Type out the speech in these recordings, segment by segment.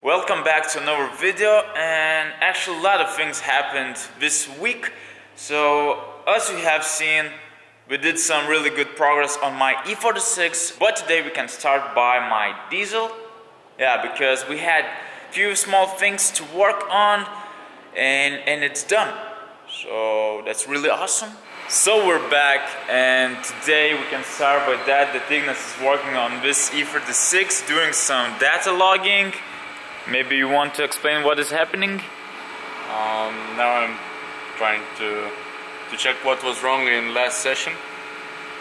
Welcome back to another video, and actually a lot of things happened this week. So as you have seen, we did some really good progress on my E46, but today we can start by my diesel. Yeah, because we had a few small things to work on and it's done. So that's really awesome. So we're back, and today we can start by that. The Ignas is working on this E46, doing some data logging. Maybe you want to explain what is happening? Now I'm trying to check what was wrong in last session.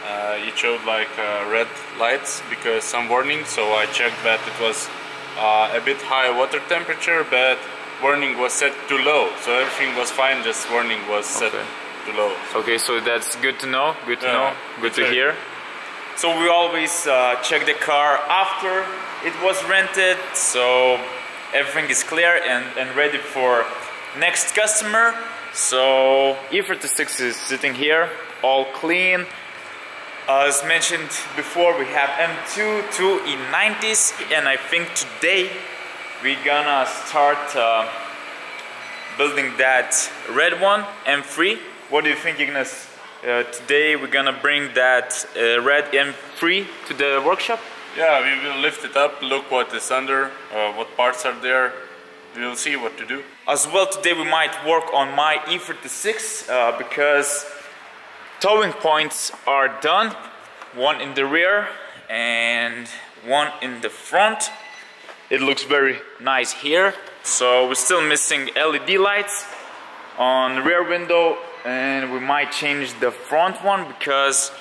It showed like red lights because some warning, so I checked that it was a bit high water temperature, but warning was set too low, so everything was fine, just warning was set too low. Okay, so that's good to know, good to know, good to right. hear. So we always check the car after it was rented, so everything is clear and ready for next customer. So E46 is sitting here, all clean. As mentioned before, we have M2, 2 E90s, and I think today we're gonna start building that red one, M3. What do you think, Ignas? Today we're gonna bring that red M3 to the workshop? Yeah, we will lift it up, look what is under, what parts are there. We will see what to do. As well, today we might work on my E36 because towing points are done. One in the rear and one in the front. It looks very nice here. So we're still missing LED lights on the rear window, and we might change the front one because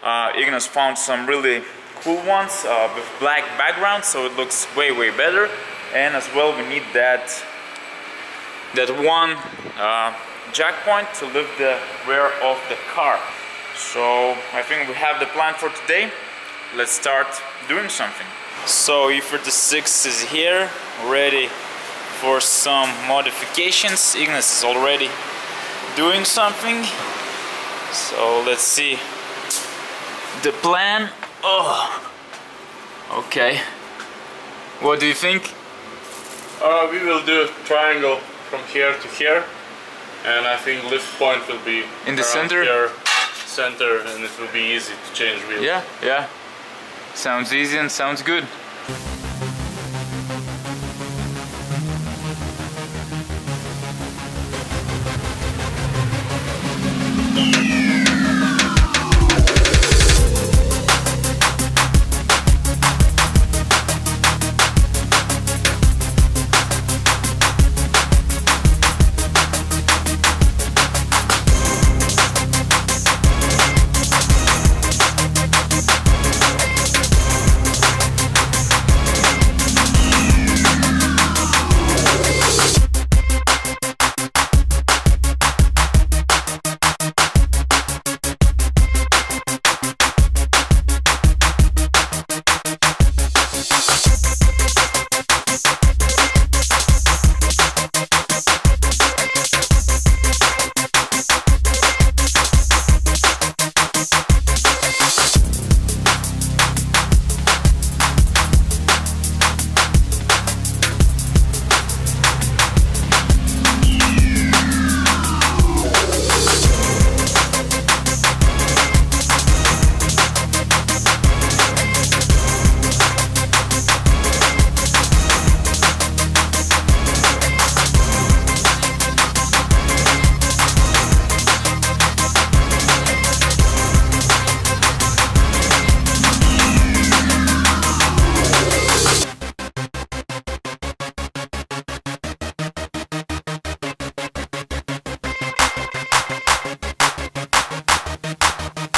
Ignas found some really cool ones with black background, so it looks way better. And as well, we need that one jack point to lift the rear of the car. So I think we have the plan for today. Let's start doing something. So E46 is here, ready for some modifications. Ignas is already doing something. So let's see the plan. Oh, okay. What do you think? We will do a triangle from here to here, and I think lift point will be in the around center. Here, center, and it will be easy to change wheels. Yeah. Sounds easy and sounds good.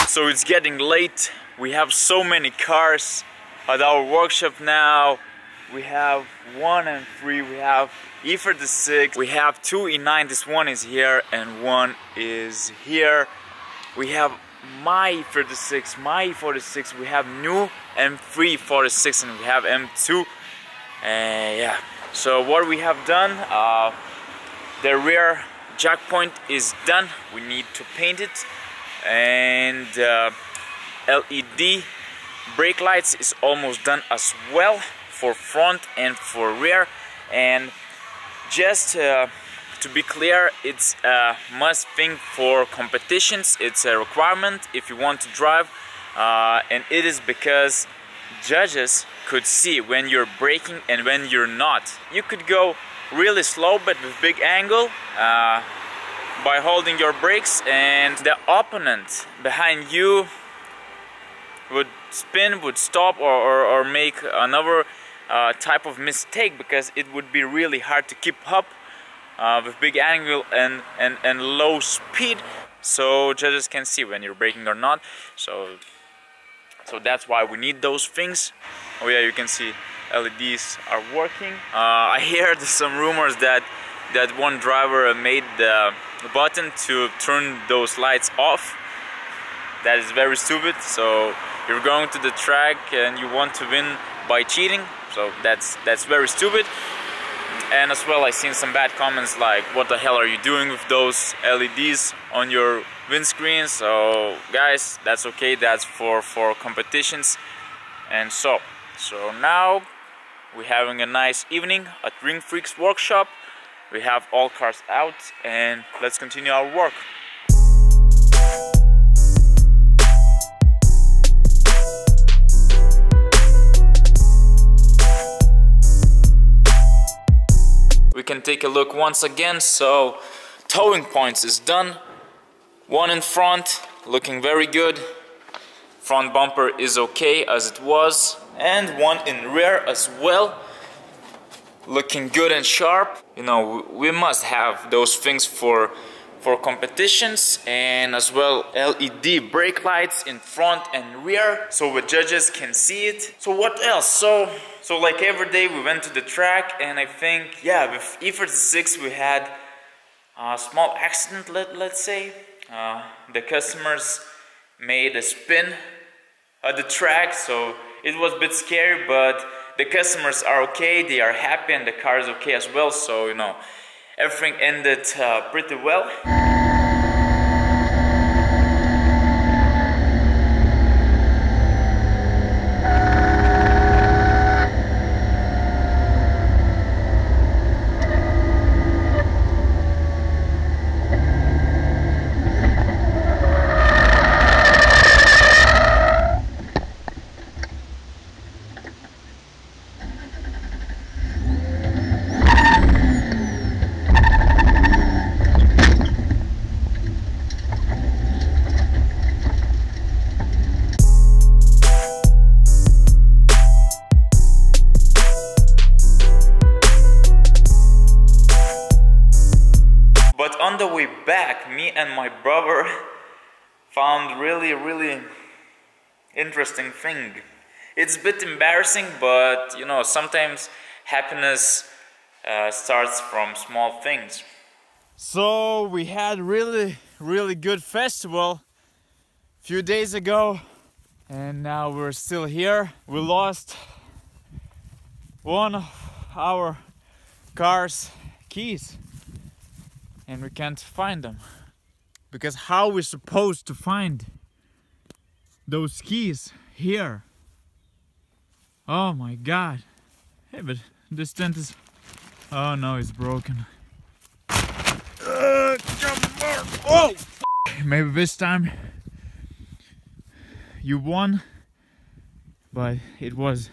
So it's getting late. We have so many cars at our workshop now. We have 1 and 3, we have E46, we have 2 E90s, one is here and one is here. We have my E36, my E46, we have new M3 46, and we have M2. Yeah. So what we have done, the rear jack point is done. We need to paint it, and LED brake lights is almost done as well for front and for rear. And just to be clear, it's a must thing for competitions. It's a requirement if you want to drive, and it is because judges could see when you're braking and when you're not. You could go really slow but with big angle by holding your brakes, and the opponent behind you would spin, would stop, or make another type of mistake, because it would be really hard to keep up with big angle and low speed, so judges can see when you're braking or not. So that's why we need those things. Oh yeah, you can see LEDs are working. I heard some rumors that one driver made the button to turn those lights off. That is very stupid. So you're going to the track and you want to win by cheating, so that's very stupid. And as well, I've seen some bad comments like, what the hell are you doing with those LEDs on your windscreen? So guys, that's okay, that's for competitions. And so now we're having a nice evening at Ring Freaks workshop. We have all cars out, and let's continue our work. We can take a look once again. So towing points is done. One in front, looking very good. Front bumper is okay as it was, and one in rear as well, looking good and sharp. You know, we must have those things for competitions, and as well LED brake lights in front and rear so the judges can see it. So what else? So like every day we went to the track, and I think, yeah, with E36 we had a small accident, let's say. The customers made a spin at the track, so it was a bit scary, but the customers are okay, they are happy, and the car is okay as well. So, you know, everything ended pretty well. But on the way back, me and my brother found really interesting thing. It's a bit embarrassing, but you know, sometimes happiness starts from small things. So we had really good festival a few days ago, and now we're still here. We lost one of our car's keys, and we can't find them. Because how we're supposed to find those keys here? Oh my god. Hey, but this tent is... oh no, it's broken. Oh! Maybe this time you won, but it was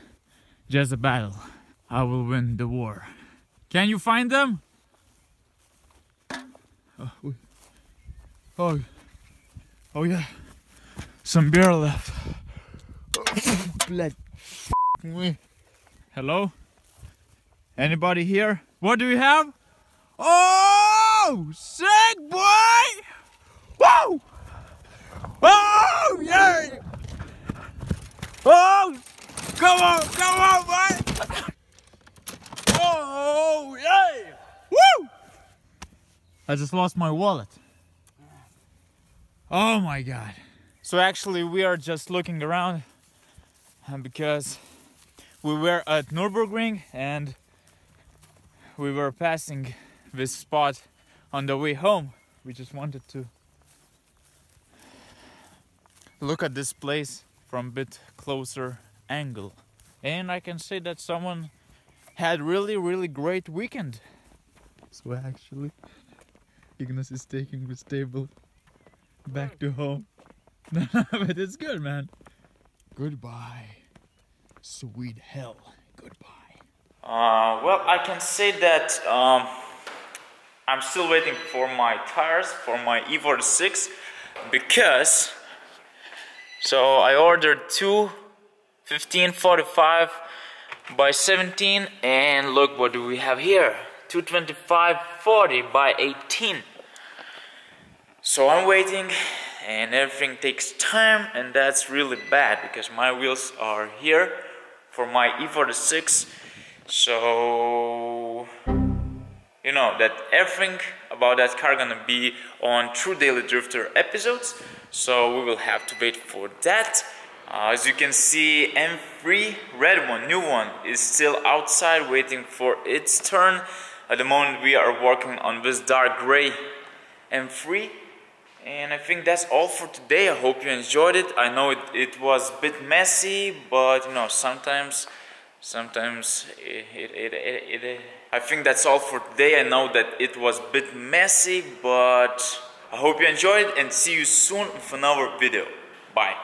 just a battle. I will win the war. Can you find them? Oh yeah, some beer left. Hello? Anybody here? What do we have? Oh, sick boy! Whoa! Oh yeah! Oh, come on, boy! Oh yeah! Woo! I just lost my wallet. Oh my god. So actually we are just looking around because we were at Nürburgring and we were passing this spot on the way home. We just wanted to look at this place from a bit closer angle. And I can say that someone had really great weekend. So actually, Ignas is taking the stable back to home. But it's good, man. Goodbye, sweet hell. Goodbye. Well, I can say that I'm still waiting for my tires for my E46 because so I ordered two 1545 by 17 and look what do we have here, 225/40 by 18. So I'm waiting and everything takes time, and that's really bad because my wheels are here for my E46. So you know that everything about that car gonna be on True Daily Drifter episodes, so we will have to wait for that. As you can see, M3 red one, new one, is still outside waiting for its turn. At the moment we are working on this dark gray M3, and I think that's all for today. I hope you enjoyed it. I know it was a bit messy, but you know, sometimes I think that's all for today. I know that it was a bit messy, but I hope you enjoyed it and see you soon with another video. Bye.